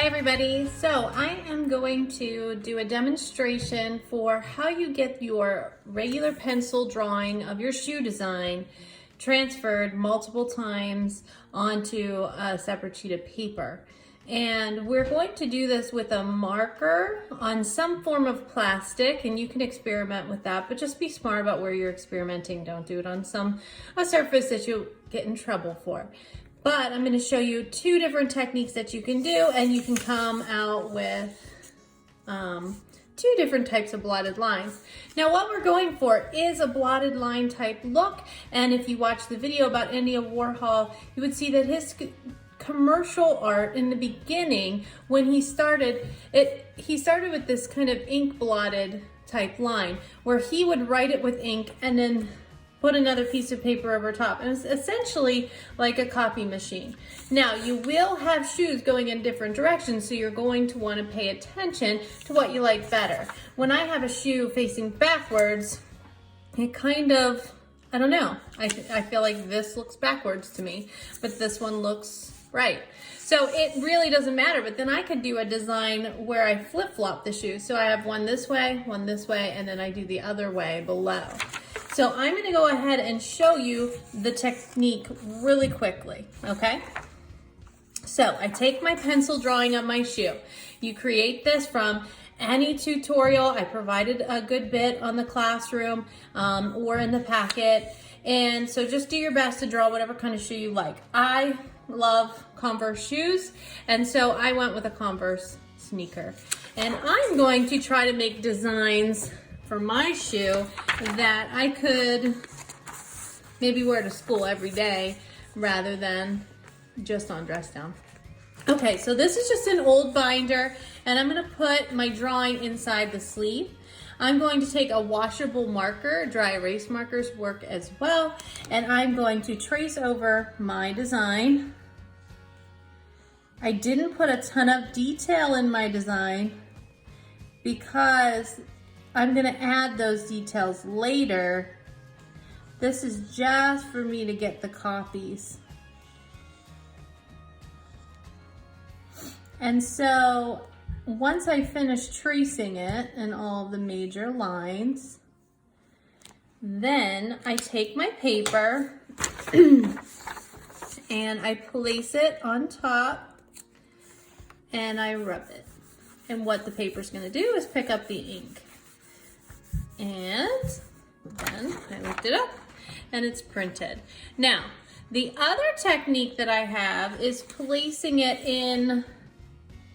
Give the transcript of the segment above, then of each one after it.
everybody. So I am going to do a demonstration for how you get your regular pencil drawing of your shoe design transferred multiple times onto a separate sheet of paper. And we're going to do this with a marker on some form of plastic, and you can experiment with that, but just be smart about where you're experimenting. Don't do it on a surface that you'll get in trouble for. But I'm going to show you two different techniques that you can do, and you can come out with two different types of blotted lines. Now what we're going for is a blotted line type look, and if you watch the video about Andy Warhol, you would see that his commercial art in the beginning, when he started with this kind of ink blotted type line where he would write it with ink and then put another piece of paper over top. And it's essentially like a copy machine. Now, you will have shoes going in different directions, so you're going to want to pay attention to what you like better. When I have a shoe facing backwards, it kind of, I don't know, I feel like this looks backwards to me, but this one looks right. So it really doesn't matter, but then I could do a design where I flip-flop the shoes. So I have one this way, and then I do the other way below. So I'm gonna go ahead and show you the technique really quickly, okay? So I take my pencil drawing of my shoe. You create this from any tutorial. I provided a good bit on the classroom or in the packet. And so just do your best to draw whatever kind of shoe you like. I love Converse shoes, and so I went with a Converse sneaker. And I'm going to try to make designs for my shoe that I could maybe wear to school every day rather than just on dress down. Okay, so this is just an old binder, and I'm gonna put my drawing inside the sleeve. I'm going to take a washable marker, dry erase markers work as well, and I'm going to trace over my design. I didn't put a ton of detail in my design because I'm gonna add those details later. This is just for me to get the copies. And so once I finish tracing it and all the major lines, then I take my paper and I place it on top and I rub it. And what the paper's gonna do is pick up the ink. And then I lift it up and it's printed. Now, the other technique that I have is placing it in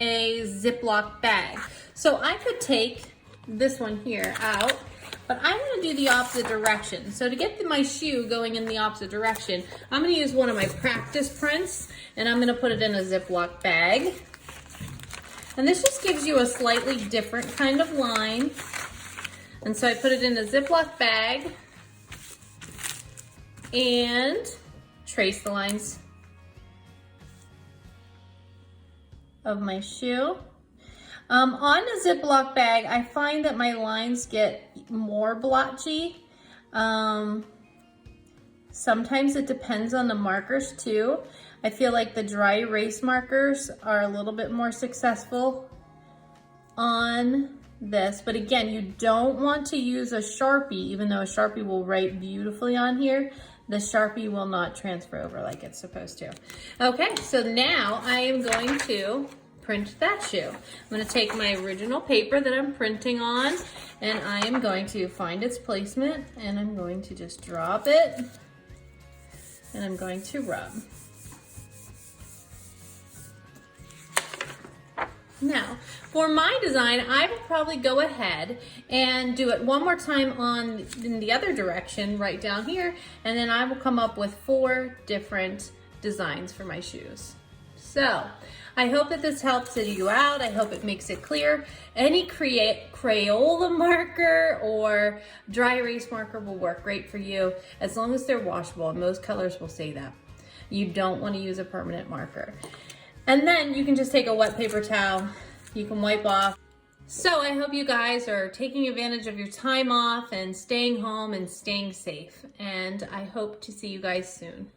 a Ziploc bag. So I could take this one here out, but I'm gonna do the opposite direction. So to get my shoe going in the opposite direction, I'm gonna use one of my practice prints and I'm gonna put it in a Ziploc bag. And this just gives you a slightly different kind of line. And so I put it in a Ziploc bag and trace the lines of my shoe. On a Ziploc bag, I find that my lines get more blotchy. Sometimes it depends on the markers too. I feel like the dry erase markers are a little bit more successful on this, but again, you don't want to use a Sharpie, even though a Sharpie will write beautifully on here. The Sharpie will not transfer over like it's supposed to. Okay, so now I am going to print that shoe. I'm going to take my original paper that I'm printing on, and I am going to find its placement, and I'm going to just drop it, and I'm going to rub. Now, for my design, I would probably go ahead and do it one more time in the other direction, right down here, and then I will come up with 4 different designs for my shoes. So, I hope that this helps you out. I hope it makes it clear. Any Crayola marker or dry erase marker will work great for you, as long as they're washable, and most colors will say that. You don't want to use a permanent marker. And then you can just take a wet paper towel, you can wipe off. So I hope you guys are taking advantage of your time off and staying home and staying safe. And I hope to see you guys soon.